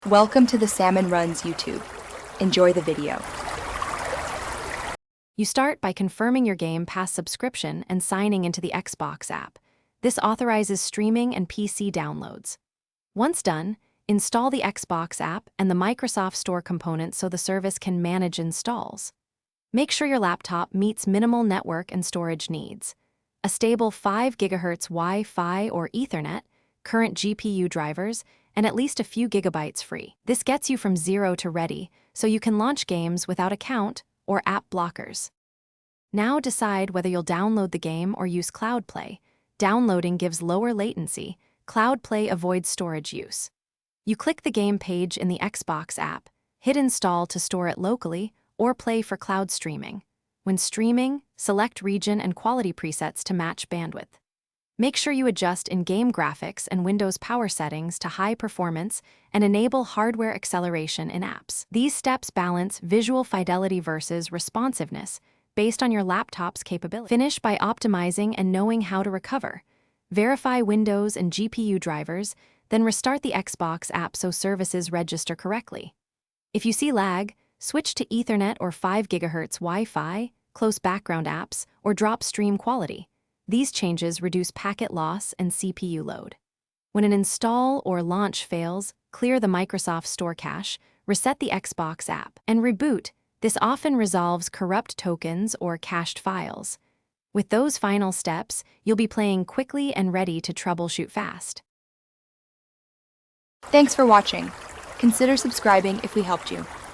Welcome to the Salmon Runs YouTube. Enjoy the video. You start by confirming your Game Pass subscription and signing into the Xbox app. This authorizes streaming and PC downloads. Once done, install the Xbox app and the Microsoft Store components so the service can manage installs. Make sure your laptop meets minimal network and storage needs. A stable 5 GHz Wi-Fi or Ethernet, current GPU drivers, and at least a few gigabytes free. This gets you from zero to ready, so you can launch games without account or app blockers. Now decide whether you'll download the game or use Cloud Play. Downloading gives lower latency. Cloud Play avoids storage use. You click the game page in the Xbox app, hit install to store it locally, or play for cloud streaming. When streaming, select region and quality presets to match bandwidth. Make sure you adjust in-game graphics and Windows power settings to high performance and enable hardware acceleration in apps. These steps balance visual fidelity versus responsiveness based on your laptop's capability. Finish by optimizing and knowing how to recover. Verify Windows and GPU drivers, then restart the Xbox app so services register correctly. If you see lag, switch to Ethernet or 5 GHz Wi-Fi, close background apps, or drop stream quality. These changes reduce packet loss and CPU load. When an install or launch fails, clear the Microsoft Store cache, reset the Xbox app, and reboot. This often resolves corrupt tokens or cached files. With those final steps, you'll be playing quickly and ready to troubleshoot fast. Thanks for watching. Consider subscribing if we helped you.